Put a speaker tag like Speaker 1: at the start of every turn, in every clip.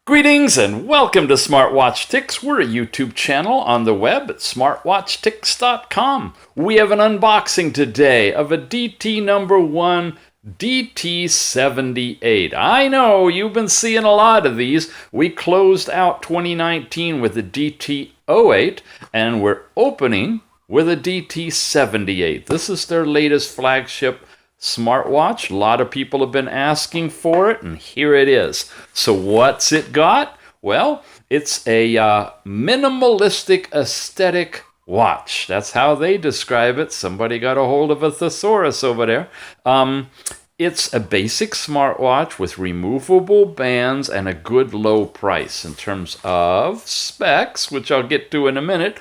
Speaker 1: Greetings and welcome to Smartwatch Ticks. We're a YouTube channel on the web at smartwatchticks.com. We have an unboxing today of a DTNo.1 DT78. I know you've been seeing a lot of these. We closed out 2019 with the DT08 and we're opening with a DT78. This is their latest flagship smartwatch. A lot of people have been asking for it, and here it is. So what's it got? Well, it's a minimalistic aesthetic watch. That's how they describe it. Somebody got a hold of a thesaurus over there. It's a basic smartwatch with removable bands and a good low price. In terms of specs, which I'll get to in a minute,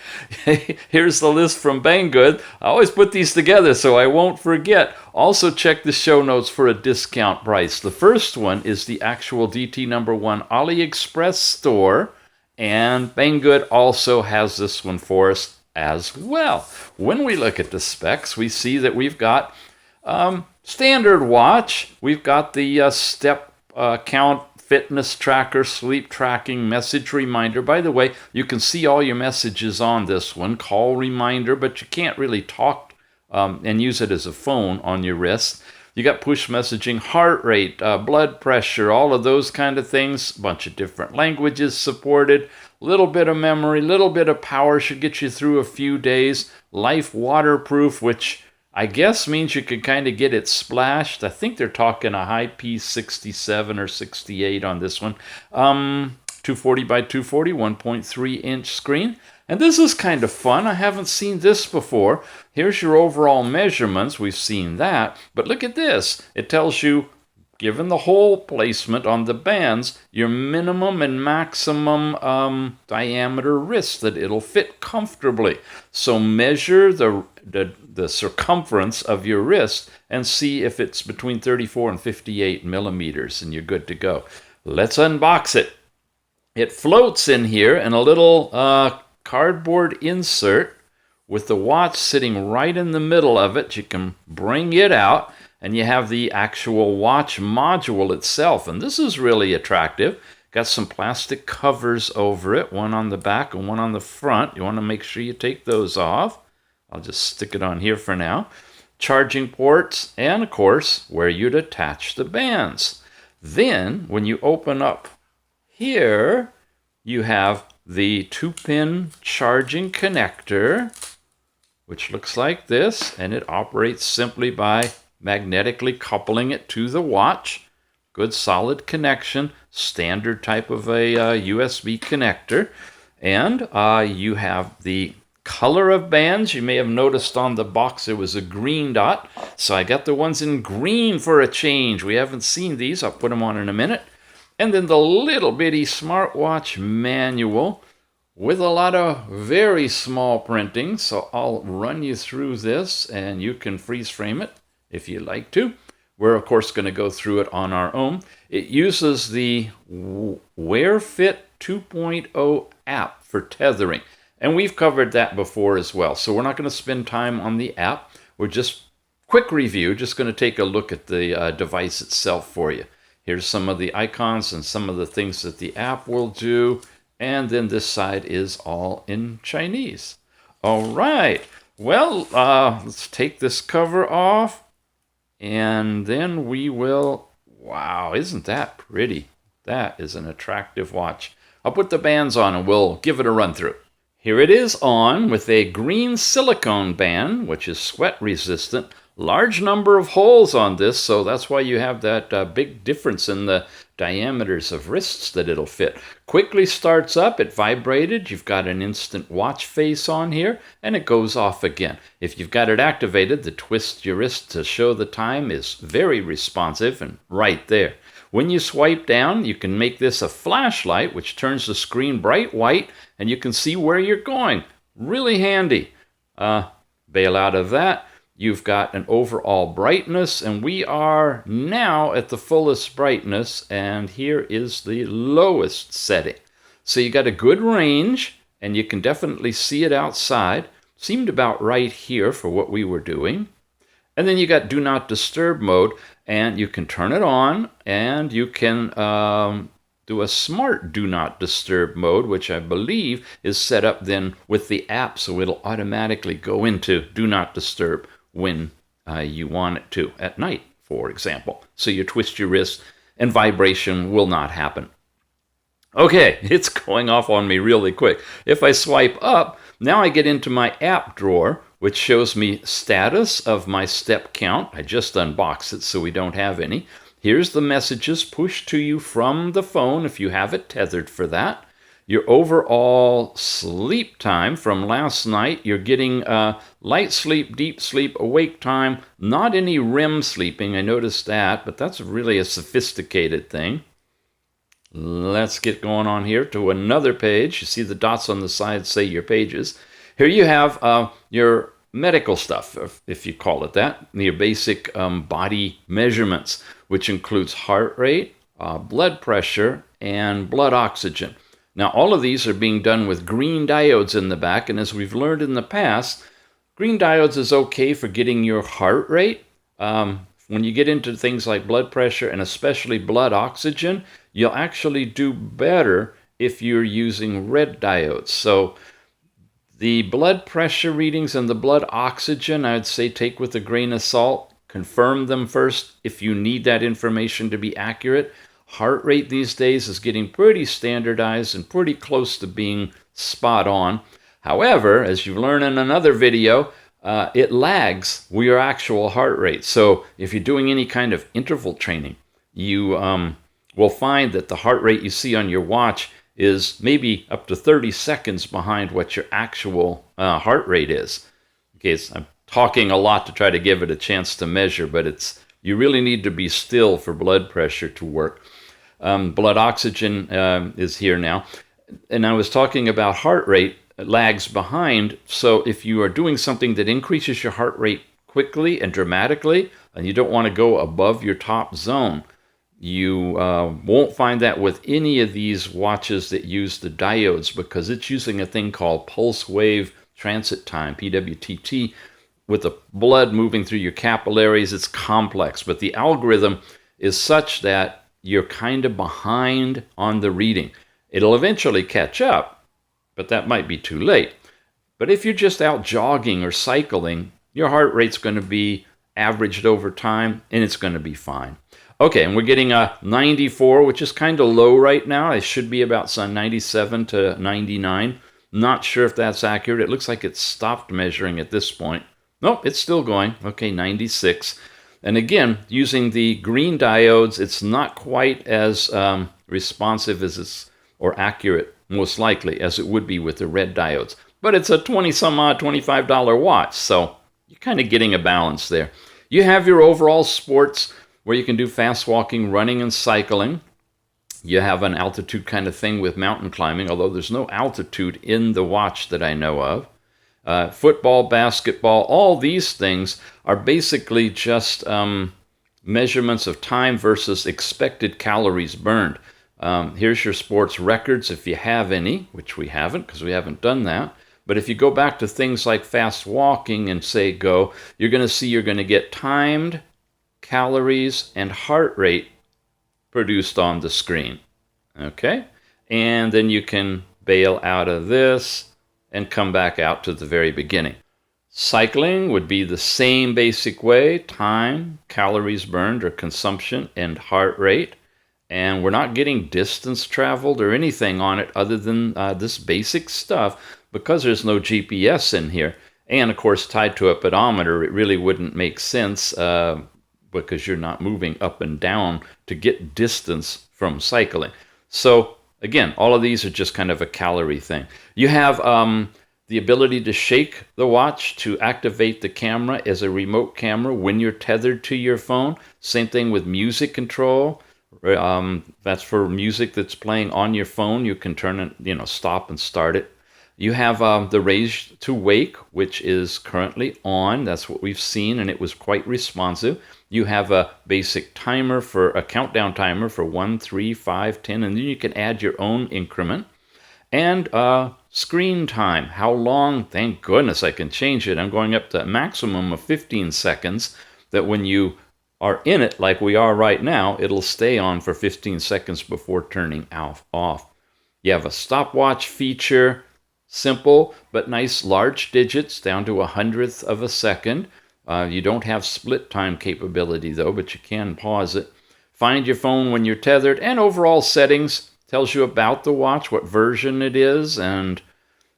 Speaker 1: here's the list from Banggood. I always put these together so I won't forget. Also check the show notes for a discount price. The first one is the actual DTNo.1 Aliexpress store, and Banggood also has this one for us as well. When we look at the specs, we see that we've got standard watch. We've got the step count, fitness tracker, sleep tracking, message reminder. By the way, you can see all your messages on this one. Call reminder, but you can't really talk and use it as a phone on your wrist. You got push messaging, heart rate, blood pressure, all of those kind of things. A bunch of different languages supported. A little bit of memory, a little bit of power should get you through a few days. Life waterproof, which I guess means you can kind of get it splashed. I think they're talking a high IP67 or 68 on this one. 240 by 240, 1.3 inch screen. And this is kind of fun. I haven't seen this before. Here's your overall measurements. We've seen that. But look at this. It tells you, given the hole placement on the bands, your minimum and maximum diameter wrist that it'll fit comfortably. So measure the circumference of your wrist and see if it's between 34 and 58 millimeters, and you're good to go. Let's unbox it. It floats in here in a little cardboard insert with the watch sitting right in the middle of it. You can bring it out, and you have the actual watch module itself, and this is really attractive. Got some plastic covers over it, one on the back and one on the front. You want to make sure you take those off. I'll just stick it on here for now. Charging ports, and of course, where you'd attach the bands. Then, when you open up here, you have the 2-pin charging connector, which looks like this, and it operates simply by magnetically coupling it to the watch. Good solid connection, standard type of a USB connector. And you have the color of bands. You may have noticed on the box there was a green dot. So I got the ones in green for a change. We haven't seen these. I'll put them on in a minute. And then the little bitty smartwatch manual with a lot of very small printing. So I'll run you through this and you can freeze frame it if you like to. We're of course going to go through it on our own. It uses the Wear Fit 2.0 app for tethering. And we've covered that before as well. So we're not going to spend time on the app. We're just quick review, just going to take a look at the device itself for you. Here's some of the icons and some of the things that the app will do. And then this side is all in Chinese. All right. Well, let's take this cover off. And then we will, wow, isn't that pretty? That is an attractive watch. I'll put the bands on and we'll give it a run through. Here it is on with a green silicone band, which is sweat resistant. Large number of holes on this, so that's why you have that big difference in the diameters of wrists that it'll fit. Quickly starts up, it vibrated, you've got an instant watch face on here, and it goes off again. If you've got it activated, the twist your wrist to show the time is very responsive and right there. When you swipe down, you can make this a flashlight, which turns the screen bright white, and you can see where you're going. Really handy. Bail out of that. You've got an overall brightness, and we are now at the fullest brightness, and here is the lowest setting. So you got a good range, and you can definitely see it outside. Seemed about right here for what we were doing. And then you got Do Not Disturb mode, and you can turn it on, and you can do a smart do not disturb mode, which I believe is set up then with the app, so it'll automatically go into do not disturb when you want it to, at night, for example. So you twist your wrist and vibration will not happen. Okay, it's going off on me really quick. If I swipe up, now I get into my app drawer, which shows me status of my step count. I just unboxed it, so we don't have any. Here's the messages pushed to you from the phone if you have it tethered for that. Your overall sleep time from last night, you're getting light sleep, deep sleep, awake time, not any REM sleeping. I noticed that, but that's really a sophisticated thing. Let's get going on here to another page. You see the dots on the side say your pages. Here you have your medical stuff, if you call it that, your basic body measurements, which includes heart rate, blood pressure, and blood oxygen. Now, all of these are being done with green diodes in the back, and as we've learned in the past, green diodes is okay for getting your heart rate. When you get into things like blood pressure and especially blood oxygen, you'll actually do better if you're using red diodes. So the blood pressure readings and the blood oxygen, I'd say take with a grain of salt. Confirm them first if you need that information to be accurate. Heart rate these days is getting pretty standardized and pretty close to being spot on. However, as you've learned in another video, it lags your actual heart rate. So if you're doing any kind of interval training, you will find that the heart rate you see on your watch is maybe up to 30 seconds behind what your actual heart rate is. Okay, I'm talking a lot to try to give it a chance to measure, but you really need to be still for blood pressure to work. Blood oxygen is here now. And I was talking about heart rate lags behind. So if you are doing something that increases your heart rate quickly and dramatically, and you don't want to go above your top zone, you won't find that with any of these watches that use the diodes, because it's using a thing called pulse wave transit time, PWTT, with the blood moving through your capillaries. It's complex, but the algorithm is such that you're kind of behind on the reading. It'll eventually catch up, but that might be too late. But if you're just out jogging or cycling, your heart rate's going to be averaged over time, and it's going to be fine. Okay, and we're getting a 94, which is kind of low right now. It should be about 97 to 99. Not sure if that's accurate. It looks like it stopped measuring at this point. Nope, it's still going. Okay, 96. And again, using the green diodes, it's not quite as responsive or accurate, most likely, as it would be with the red diodes. But it's a $20-some-odd, $25 watch, so you're kind of getting a balance there. You have your overall sports, where you can do fast walking, running, and cycling. You have an altitude kind of thing with mountain climbing, although there's no altitude in the watch that I know of. Football, basketball, all these things are basically just measurements of time versus expected calories burned. Here's your sports records if you have any, which we haven't because we haven't done that. But if you go back to things like fast walking and say go, you're going to see you're going to get timed calories and heart rate produced on the screen. Okay? And then you can bail out of this and come back out to the very beginning. Cycling would be the same basic way: time, calories burned or consumption, and heart rate. And we're not getting distance traveled or anything on it other than this basic stuff, because there's no GPS in here. And of course, tied to a pedometer, it really wouldn't make sense because you're not moving up and down to get distance from cycling. So again, all of these are just kind of a calorie thing. You have the ability to shake the watch to activate the camera as a remote camera when you're tethered to your phone. Same thing with music control. That's for music that's playing on your phone. You can turn it, stop and start it. You have the raise to wake, which is currently on. That's what we've seen, and it was quite responsive. You have a basic timer a countdown timer for 1, 3, 5, 10, and then you can add your own increment. And screen time, how long? Thank goodness I can change it. I'm going up to a maximum of 15 seconds, that when you are in it like we are right now, it'll stay on for 15 seconds before turning off. You have a stopwatch feature, simple but nice large digits down to 1/100th of a second. You don't have split time capability though, but you can pause it. Find your phone when you're tethered, and overall settings tells you about the watch, what version it is, and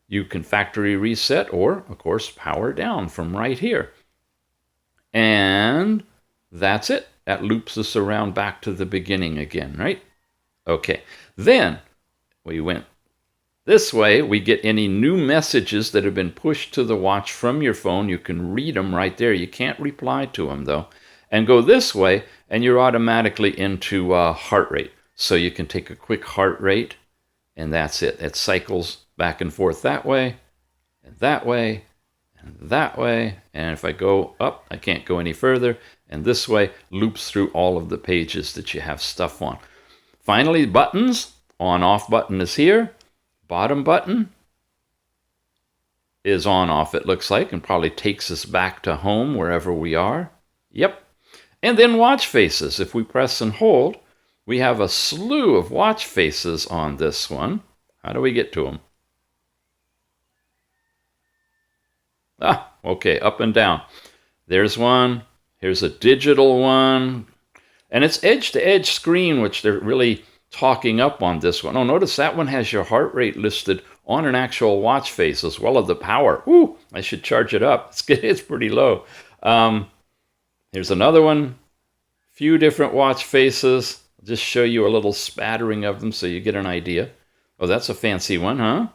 Speaker 1: you can factory reset or, of course, power down from right here. And that's it. That loops us around back to the beginning again, right? Okay. Then we went this way. We get any new messages that have been pushed to the watch from your phone. You can read them right there. You can't reply to them, though. And go this way, and you're automatically into heart rate. So you can take a quick heart rate, and that's it. It cycles back and forth that way, and that way, and that way. And if I go up, I can't go any further. And this way loops through all of the pages that you have stuff on. Finally, buttons. On-off button is here. Bottom button is on-off, it looks like, and probably takes us back to home wherever we are. Yep. And then watch faces. If we press and hold, we have a slew of watch faces on this one. How do we get to them? Okay, up and down. There's one. Here's a digital one. And it's edge-to-edge screen, which they're really talking up on this one. Oh, notice that one has your heart rate listed on an actual watch face as well as the power. Ooh, I should charge it up. It's pretty low. Here's another one. Few different watch faces. I'll just show you a little spattering of them so you get an idea. Oh, that's a fancy one, huh?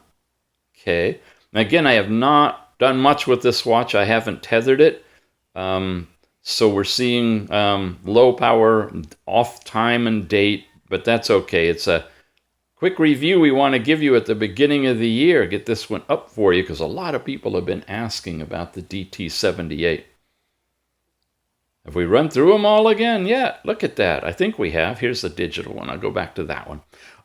Speaker 1: Okay. Now, again, I have not done much with this watch. I haven't tethered it. So we're seeing low power, off time and date, but that's okay. It's a quick review we want to give you at the beginning of the year. Get this one up for you because a lot of people have been asking about the DT78. Have we run through them all again? Yeah, look at that. I think we have. Here's the digital one. I'll go back to that one.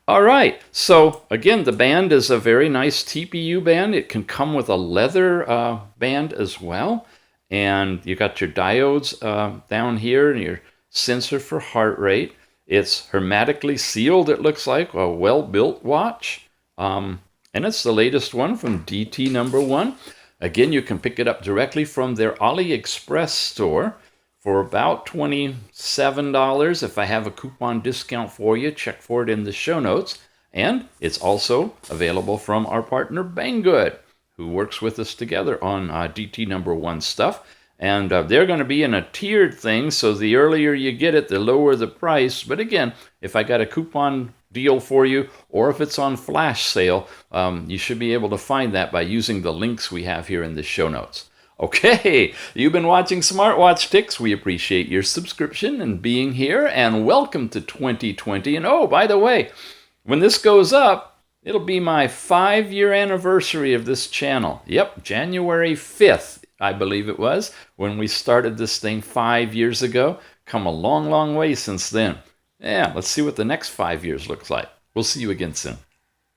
Speaker 1: All right. So, again, the band is a very nice TPU band. It can come with a leather band as well. And you got your diodes down here and your sensor for heart rate. It's hermetically sealed, it looks like, a well-built watch. And it's the latest one from DTNo.1. Again, you can pick it up directly from their Aliexpress store for about $27. If I have a coupon discount for you, check for it in the show notes. And it's also available from our partner Banggood, who works with us together on DTNo.1 stuff. And they're going to be in a tiered thing, so the earlier you get it, the lower the price. But again, if I got a coupon deal for you, or if it's on flash sale, you should be able to find that by using the links we have here in the show notes. Okay, you've been watching Smartwatch Tics. We appreciate your subscription and being here, and welcome to 2020. And oh, by the way, when this goes up, it'll be my 5-year anniversary of this channel. Yep, January 5th, I believe it was, when we started this thing 5 years ago. Come a long, long way since then. Yeah, let's see what the next 5 years looks like. We'll see you again soon.